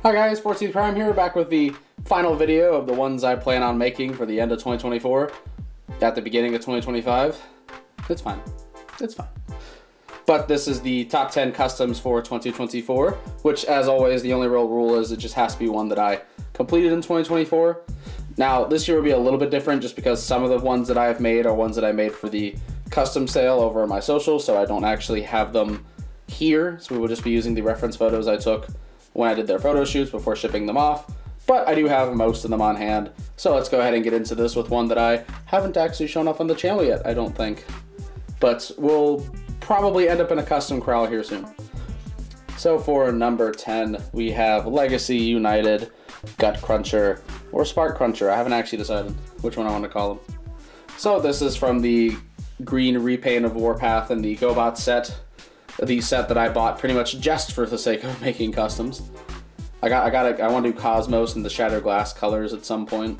Hi guys, 14th Prime here, back with the final video of the ones I plan on making for the end of 2024, at the beginning of 2025. It's fine. It's fine. But this is the top 10 customs for 2024, which as always, the only real rule is it just has to be one that I completed in 2024. Now, this year will be a little bit different just because some of the ones that I have made are ones that I made for the custom sale over on my socials, so I don't actually have them here. So we will just be using the reference photos I took when I did their photo shoots before shipping them off, but I do have most of them on hand. So let's go ahead and get into this with one that I haven't actually shown off on the channel yet, I don't think. But we'll probably end up in a custom corral here soon. So for number 10, we have Legacy United Gut Cruncher or Spark Cruncher. I haven't actually decided which one I want to call them. So this is from the green repaint of Warpath and the GoBot set. The set that I bought pretty much just for the sake of making customs. I want to do Cosmos and the Shatterglass colors at some point.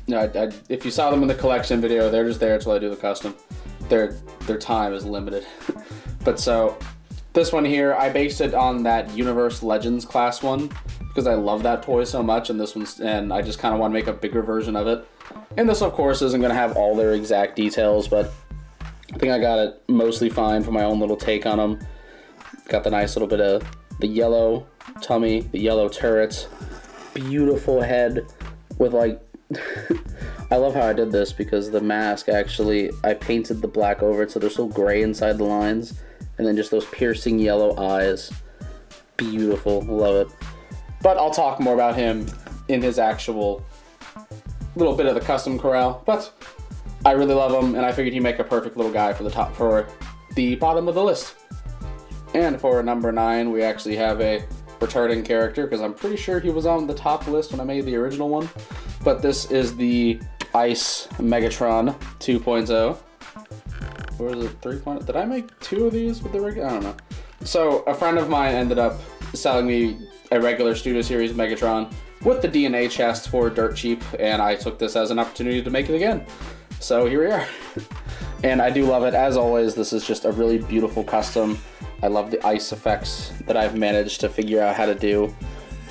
If you saw them in the collection video, they're just there until I do the custom. Their time is limited. But so this one here, I based it on that Universe Legends class one because I love that toy so much, and I just kind of want to make a bigger version of it. And this, of course, isn't going to have all their exact details, but I think I got it mostly fine for my own little take on them. Got the nice little bit of the yellow tummy, the yellow turrets, beautiful head with like, I love how I did this because the mask actually, I painted the black over it so they're so gray inside the lines, and then just those piercing yellow eyes. Beautiful, love it. But I'll talk more about him in his actual little bit of the custom corral, but I really love him, and I figured he'd make a perfect little guy for the bottom of the list. And for number 9, we actually have a returning character, because I'm pretty sure he was on the top list when I made the original one. But this is the Ice Megatron 2.0. Or is it 3.0? Did I make 2 of these with the regular? I don't know. So a friend of mine ended up selling me a regular Studio Series Megatron with the DNA chest for dirt cheap, and I took this as an opportunity to make it again. So here we are. And I do love it. As always, this is just a really beautiful custom. I love the ice effects that I've managed to figure out how to do.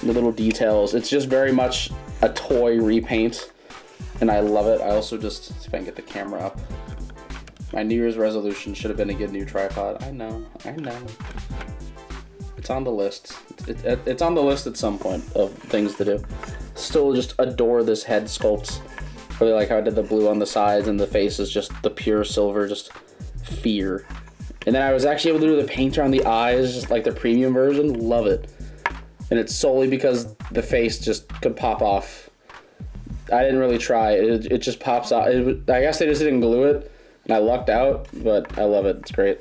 The little details. It's just very much a toy repaint, and I love it. I also just, see if I can get the camera up. My New Year's resolution should have been to get a new tripod. I know. It's on the list. It's on the list at some point of things to do. Still just adore this head sculpt. Really like how I did the blue on the sides, and the face is just the pure silver, just fear. And then I was actually able to do the painter on the eyes, just like the premium version. Love it. And it's solely because the face just could pop off. I didn't really try. It just pops out. I guess they just didn't glue it, and I lucked out, but I love it. It's great.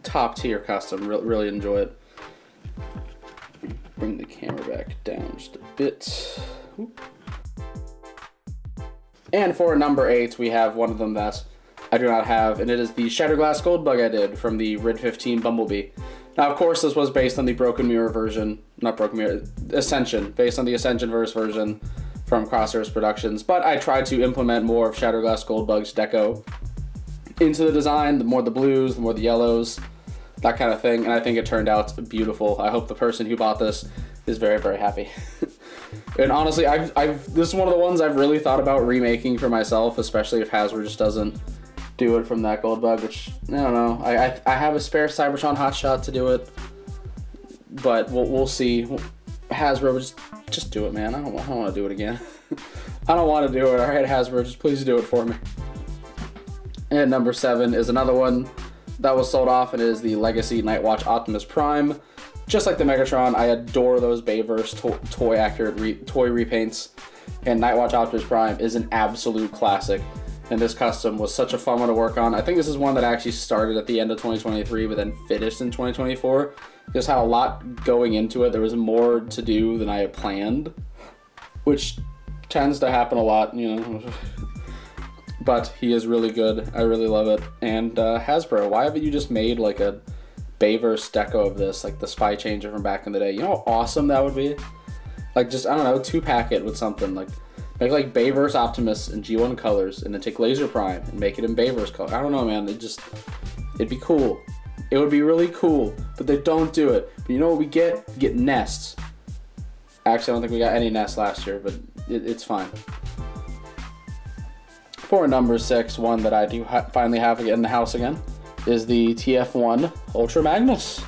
Top tier custom. Really enjoy it. Bring the camera back down just a bit. And for number 8, we have one of them that I do not have, and it is the Shatterglass Gold Bug I did from the Rid 15 Bumblebee. Now, of course, this was based on the Broken Mirror version, not Broken Mirror, Ascension, based on the Ascension-verse version from Crosshairs Productions, but I tried to implement more of Shatterglass Gold Bug's deco into the design, the more the blues, the more the yellows, that kind of thing, and I think it turned out beautiful. I hope the person who bought this is very, very happy. And honestly, this is one of the ones I've really thought about remaking for myself, especially if Hasbro just doesn't do it from that Gold Bug, which, I don't know. I have a spare Cybertron Hotshot to do it, but we'll see. Hasbro, just do it, man. I don't want to do it again. I don't want to do it. All right, Hasbro, just please do it for me. And number 7 is another one that was sold off. It is the Legacy Nightwatch Optimus Prime. Just like the Megatron, I adore those Bayverse toy repaints, and Nightwatch Optimus Prime is an absolute classic. And this custom was such a fun one to work on. I think this is one that actually started at the end of 2023, but then finished in 2024. Just had a lot going into it. There was more to do than I had planned, which tends to happen a lot, you know. But he is really good. I really love it. And Hasbro, why haven't you just made like a Bayverse deco of this, like the Spy Changer from back in the day? You know how awesome that would be? Like, just, I don't know, 2-pack it with something. Make like Bayverse Optimus in G1 colors, and then take Laser Prime and make it in Bayverse color. I don't know, man. It'd be cool. It would be really cool, but they don't do it. But you know what we get? We get nests. Actually, I don't think we got any nests last year, but it's fine. For number 6, one that I do finally have in the house again, is the TF1 Ultra Magnus.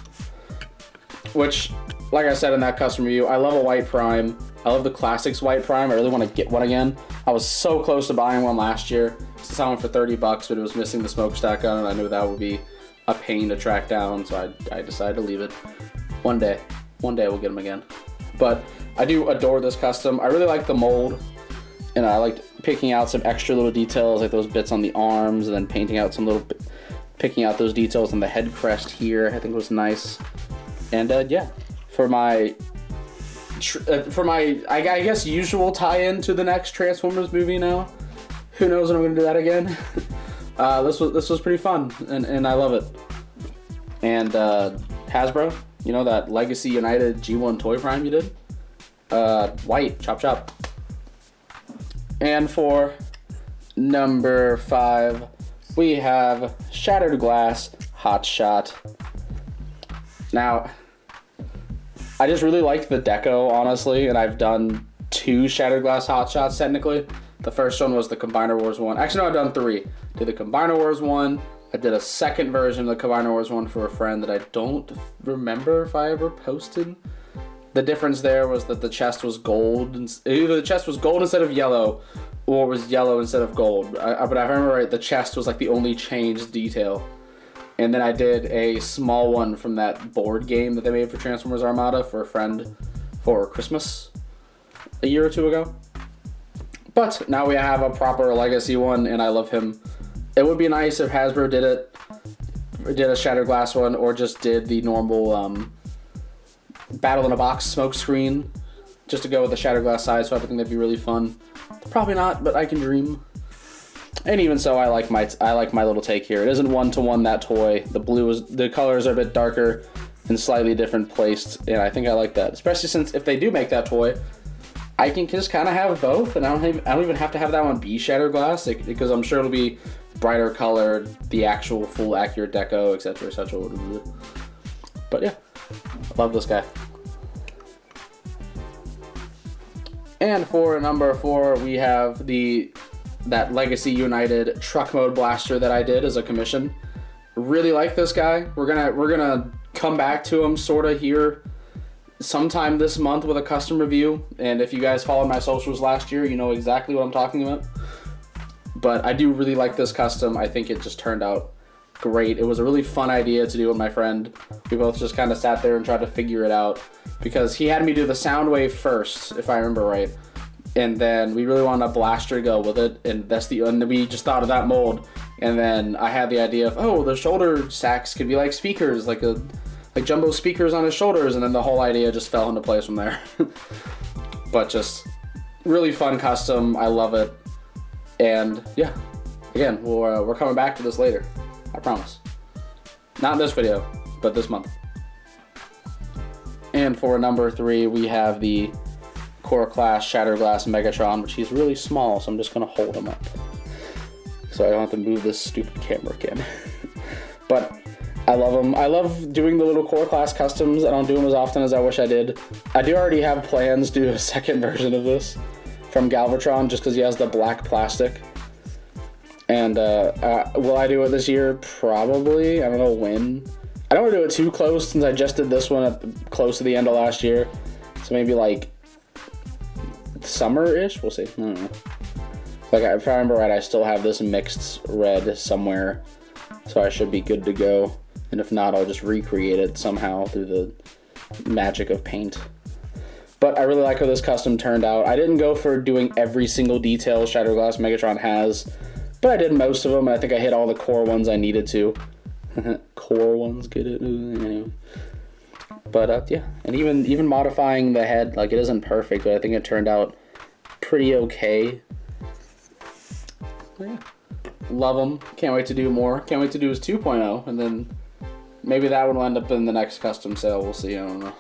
Which, like I said in that custom review, I love a white prime. I love the classics white prime. I really want to get one again. I was so close to buying one last year. I saw one for $30, but it was missing the smokestack on it. I knew that would be a pain to track down, so I decided to leave it. One day we'll get them again. But I do adore this custom. I really like the mold, and I liked picking out some extra little details, like those bits on the arms, and then painting out some little, picking out those details on the head crest here. I think it was nice. And yeah, for my I guess usual tie-in to the next Transformers movie now. Who knows when I'm gonna do that again? This was pretty fun, and I love it. And Hasbro, you know that Legacy United G1 Toy Prime you did? White, chop chop. And for number 5, we have Shattered Glass Hotshot. Now, I just really like the deco, honestly, and I've done 2 Shattered Glass Hotshots technically. The first one was the Combiner Wars one. Actually, no, I've done 3. Did the Combiner Wars one. I did a second version of the Combiner Wars one for a friend that I don't remember if I ever posted. The difference there was that the chest was gold. Either the chest was gold instead of yellow, or was yellow instead of gold. But if I remember right, the chest was like the only changed detail. And then I did a small one from that board game that they made for Transformers Armada for a friend for Christmas a year or 2 ago. But now we have a proper Legacy one, and I love him. It would be nice if Hasbro did it, did a Shattered Glass one, or just did the normal Battle in a Box smoke screen, just to go with the Shattered Glass size. So I think that'd be really fun. Probably not, but I can dream. And even so, I like my little take here. It isn't one-to-one that toy. The colors are a bit darker and slightly different placed, and I think I like that. Especially since if they do make that toy, I can just kind of have both, and I don't even have to have that one be Shattered Glass, because I'm sure it'll be brighter colored, the actual full accurate deco, etc., etc. But yeah, I love this guy. And for number 4, we have that Legacy United truck mode blaster that I did as a commission. Really like this guy. We're gonna come back to him sorta here sometime this month with a custom review. And if you guys followed my socials last year, you know exactly what I'm talking about. But I do really like this custom. I think it just turned out great. It was a really fun idea to do with my friend. We both just kind of sat there and tried to figure it out, because he had me do the Soundwave first, if I remember right. And then we really wanted a blaster to go with it, and we just thought of that mold. And then I had the idea of, oh, the shoulder sacks could be like speakers, like jumbo speakers on his shoulders, and then the whole idea just fell into place from there. But just really fun custom. I love it. And yeah, again, we're coming back to this later. I promise. Not in this video, but this month. And for number 3, we have the Core Class Shatterglass Megatron, which he's really small, so I'm just gonna hold him up so I don't have to move this stupid camera again. But I love him. I love doing the little Core Class customs. I don't do them as often as I wish I did. I do already have plans to do a second version of this from Galvatron, just because he has the black plastic. And will I do it this year? Probably. I don't know when. I don't want to do it too close, since I just did this one close to the end of last year. So maybe like summer-ish? We'll see. I don't know. Like, if I remember right, I still have this mixed red somewhere, so I should be good to go. And if not, I'll just recreate it somehow through the magic of paint. But I really like how this custom turned out. I didn't go for doing every single detail Shatterglass Megatron has, but I did most of them, and I think I hit all the core ones I needed to. Core ones, get it? Anyway. But yeah, and even modifying the head, like, it isn't perfect, but I think it turned out pretty okay. But yeah, love them. Can't wait to do more. Can't wait to do his 2.0, and then maybe that one will end up in the next custom sale. We'll see. I don't know.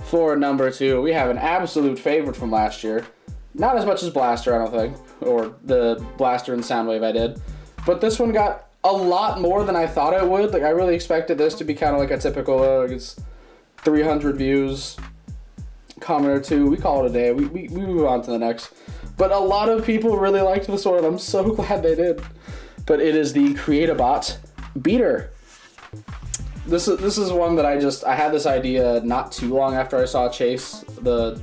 For number 2, we have an absolute favorite from last year. Not as much as Blaster, I don't think, or the Blaster and Soundwave I did, but this one got a lot more than I thought it would. Like, I really expected this to be kind of like a typical, like it's 300 views, comment or two, we call it a day, we move on to the next. But a lot of people really liked this one, and I'm so glad they did. But it is the Create-A-Bot Beater. This is one that I had this idea not too long after I saw Chase, the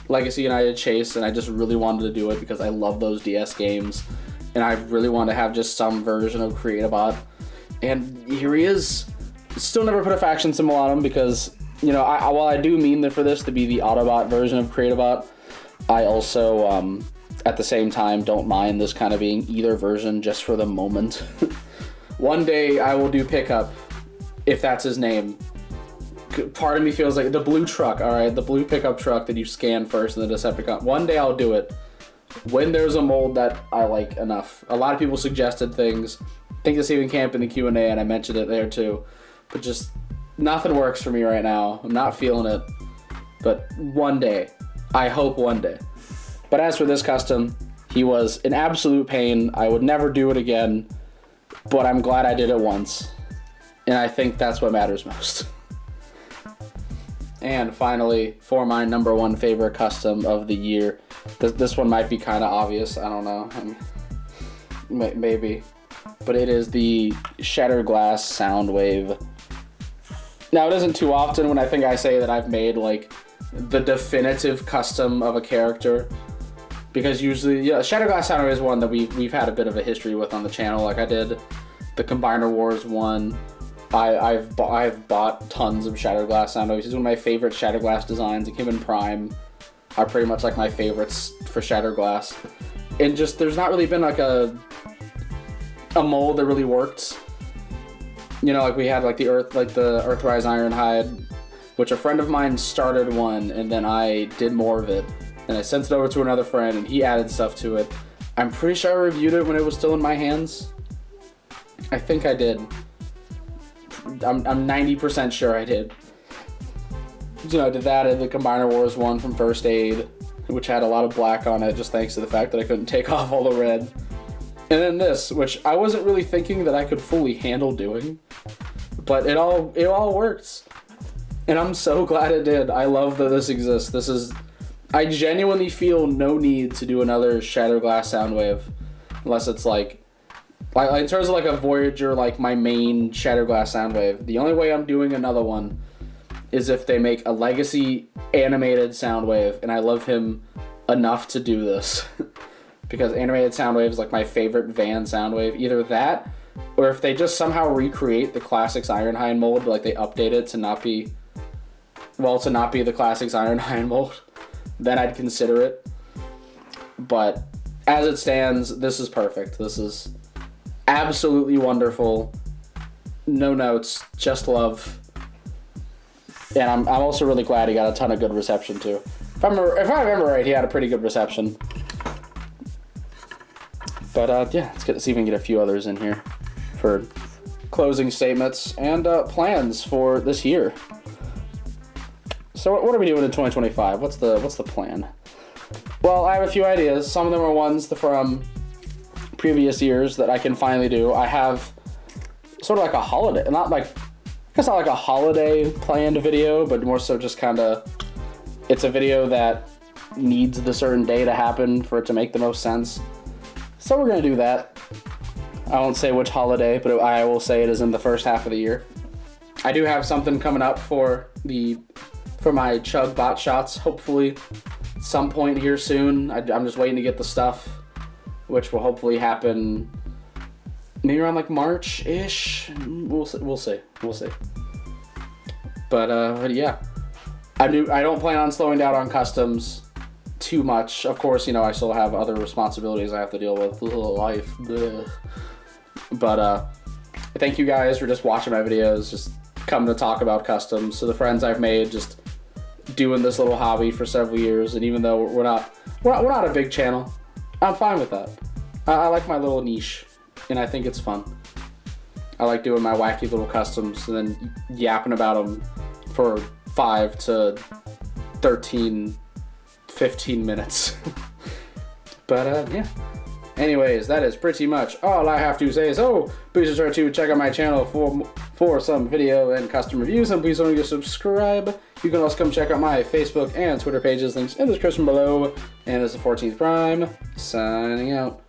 Legacy United Chase, and I just really wanted to do it because I love those DS games, and I really wanted to have just some version of Create-A-Bot. And here he is. Still never put a faction symbol on him because, you know, while I do mean for this to be the Autobot version of Create-A-Bot, I also, at the same time, don't mind this kind of being either version just for the moment. One day I will do Pickup, if that's his name. Part of me feels like the blue truck, alright? The blue pickup truck that you scan first in the Decepticon. One day I'll do it when there's a mold that I like enough. A lot of people suggested things. I think this even came up in the Q&A, and I mentioned it there too. But just nothing works for me right now. I'm not feeling it. But one day. I hope one day. But as for this custom, he was an absolute pain. I would never do it again. But I'm glad I did it once. And I think that's what matters most. And finally, for my number one favorite custom of the year. This one might be kind of obvious. I don't know. I mean, maybe. But it is the Shatterglass Soundwave. Now, it isn't too often when I think I say that I've made, like, the definitive custom of a character. Because usually, yeah, Shatterglass Soundwave is one that we've had a bit of a history with on the channel. Like, I did the Combiner Wars one. I've bought tons of Shatterglass Soundwaves. He's one of my favorite Shatterglass designs. Him and Prime are pretty much like my favorites for Shatterglass. And just, there's not really been like a mold that really worked. You know, like we had like the Earthrise Ironhide, which a friend of mine started one, and then I did more of it. And I sent it over to another friend, and he added stuff to it. I'm pretty sure I reviewed it when it was still in my hands. I think I did. I'm 90% sure I did. You know, I did that in the Combiner Wars one from First Aid, which had a lot of black on it, just thanks to the fact that I couldn't take off all the red. And then this, which I wasn't really thinking that I could fully handle doing, but it all works. And I'm so glad it did. I love that this exists. I genuinely feel no need to do another Shatterglass Soundwave, unless it's like in terms of like a Voyager, like my main Shatterglass Soundwave. The only way I'm doing another one is if they make a Legacy animated Soundwave, and I love him enough to do this. Because animated Soundwave is like my favorite Van Soundwave. Either that, or if they just somehow recreate the Classics Ironhide mold, but like they update it to not be the Classics Ironhide mold, then I'd consider it. But as it stands, this is perfect. This is absolutely wonderful. No notes, just love. And I'm also really glad he got a ton of good reception too. If I remember right, he had a pretty good reception. But yeah, let's see if we can get a few others in here for closing statements and plans for this year. So what are we doing in 2025? What's the plan? Well, I have a few ideas. Some of them are ones from previous years that I can finally do. I have sort of like a holiday, not like a holiday planned video, but more so just kind of, it's a video that needs the certain day to happen for it to make the most sense. So we're going to do that. I won't say which holiday, but I will say it is in the first half of the year. I do have something coming up for my Chug bot shots, hopefully some point here soon. I'm just waiting to get the stuff, which will hopefully happen maybe around like March-ish. We'll see. But yeah, I don't plan on slowing down on customs too much. Of course, you know, I still have other responsibilities I have to deal with. Life. Bleh. But thank you guys for just watching my videos, just coming to talk about customs. So the friends I've made, just doing this little hobby for several years, and even though we're not a big channel, I'm fine with that. I like my little niche, and I think it's fun. I like doing my wacky little customs and then yapping about them for 5 to 13, 15 minutes. But yeah, Anyways, that is pretty much all I have to say. So please be sure to check out my channel for some video and custom reviews, and please don't forget to subscribe. You can also come check out my Facebook and Twitter pages, links in the description below. And this is 14th Prime, signing out.